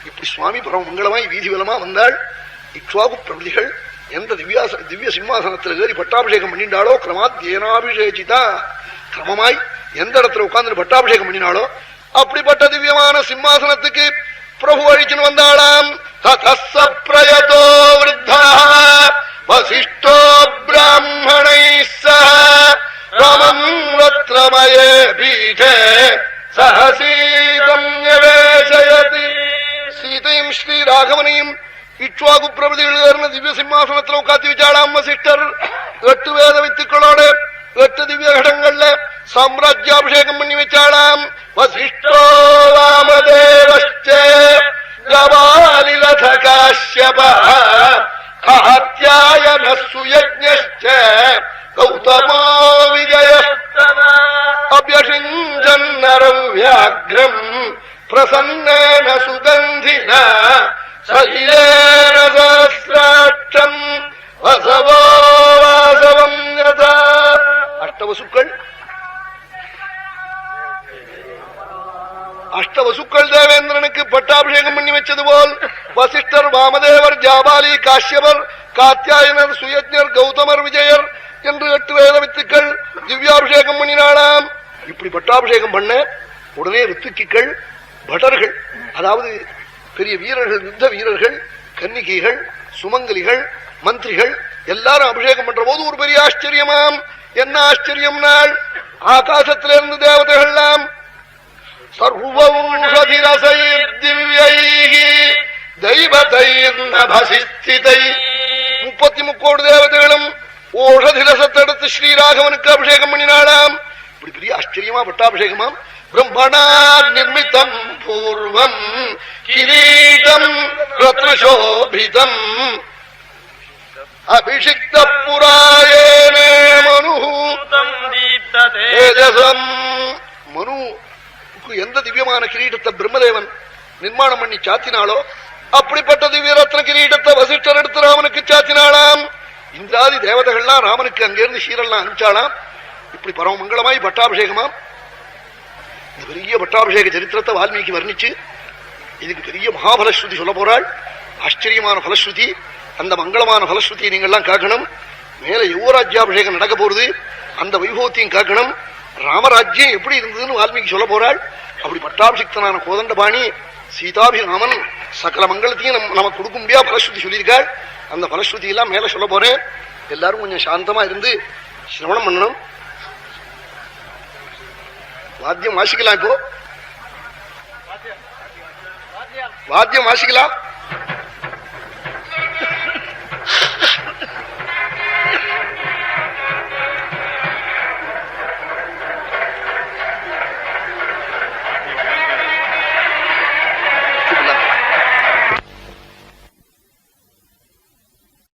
இப்படி சுவாமி பரம மங்களமாய் வீதி வலமா வந்தாள். இக்ஷ்வாகு பிரபதிகள் எந்த திவ்ய சிம்மாசனத்தில் ஏறி பட்டாபிஷேகம் பண்ணிண்டாளோ கிரமாத்யேனாபிஷேகிதா, கிரமமாய் எந்த இடத்துல உட்கார்ந்து பட்டாபிஷேகம் பண்ணினாலோ அப்படிப்பட்ட திவ்யமான சிம்மாசனத்துக்கு பிரபு அழிச்சுன்னு வந்தாளாம். பிரயதோ விருத்தா வசிஷ்டோ பிராமணை ராமம் ரத்னமயே பீடே சஹசீதம் யவேஷயதி. சீதையும் ஸ்ரீராகவனையும் இக்ஷ்வாகு பிரபதிகள் திவ்ய சிம்மாசனத்தில் உட்காத்தி வச்சாளாம் வசிஷ்டர். 8 வேத வித்துக்களோடு 8 திவ்ய கடங்கள்ல சாம்ராஜ்யாபிஷேகம் பண்ணி வச்சாளாம். வசிஷ்டோ வாமதேவஸ்ச ஜபாலிலத காஷ்யபः காத்யாயன சுயஜ்ஞஸ்ச கௌதமோ விஜயஸ்தவ அப்யஷிஞ்சன்னரம் வியாக்ரம் பிரசன்னேன சுகந்தினா சகிலேன சஹஸ்ராட்சம் வசவோ வாசவம் யதா. அஷ்டவசுக்கள் தேவேந்திரனுக்கு பட்டாபிஷேகம் பண்ணி வச்சது போல் வசிஷ்டர், வாமதேவர், ஜாபாலி, காஷ்யபர், காத்யாயனர், சுயஜ்ஞர், கௌதமர், விஜயர் என்று 8 வேத வித்துக்கள் திவ்யாபிஷேகம் பண்ணினாளாம். இப்படி பட்டாபிஷேகம் பண்ண உடனே ரித்துக்கிகள், பட்டர்கள், அதாவது பெரிய வீரர்கள், யுத்த வீரர்கள், கன்னிகைகள், சுமங்கலிகள், மந்திரிகள் எல்லாரும் அபிஷேகம் பண்ற போது ஒரு பெரிய ஆச்சரியமாம். என்ன ஆச்சரியம் நாள் ஆகாசத்திலிருந்து தேவதைகள்லாம் சர்வ 33 தேவதைகளும் ஓஷதிரசத்தடுத்து ஸ்ரீராகவனுக்கு அபிஷேகம் பண்ணினாளாம். இப்படி பெரிய ஆச்சரியமா பட்டாபிஷேகமாம். பிரம்மணா நிர்மிதம் பூர்வம் கிரீடம் ரத்னசோபிதம் அபிஷிக்த புராயேனே மனுஹூதம் தேஜசம். மனுக்கு எந்த திவ்யமான கிரீடத்தை பிரம்மதேவன் நிர்மாணம் பண்ணி சாத்தினாலோ அப்படிப்பட்ட திவ்ய ரத்ன கிரீடத்தை வசிஷ்டர் எடுத்து ராமனுக்கு சாத்தினாளாம். இந்திராதி தேவதைகள்லாம் ராமனுக்கு அங்கிருந்து சீரெல்லாம் அனுப்பிச்சாளாம். இப்படி பரமமங்கலமாய் பட்டாபிஷேகமாம். இந்த பெரிய பட்டாபிஷேக சரித்திரத்தை வால்மீகி வர்ணிச்சு இதுக்கு பெரிய மகாபலஸ்ருதி சொல்ல போறாள். ஆச்சரியமான பலஸ்ருதி. அந்த மங்களமான பலஸ்ருதியை நீங்கள்லாம் காக்கணும். மேல யுவராஜ்யாபிஷேகம் நடக்க போறது, அந்த வைபவத்தையும் காக்கணும். ராமராஜ்யம் எப்படி இருந்ததுன்னு வால்மீகி சொல்ல போறாள். அப்படி பட்டாபிஷிக்தனான கோதண்டபாணி சீதாபிராமன் சகல மங்களத்தையும் நமக்கு கொடுக்க முடியாது பலஸ்ருதி சொல்லியிருக்காள். அந்த பலஸ்ருதி எல்லாம் மேல சொல்ல போறேன். எல்லாரும் கொஞ்சம் சாந்தமா இருந்து சிரவணம் பண்ணணும். வாத்தியம் வாசிக்கலாம். இப்போ வாத்தியம் வாசிக்கலாம்.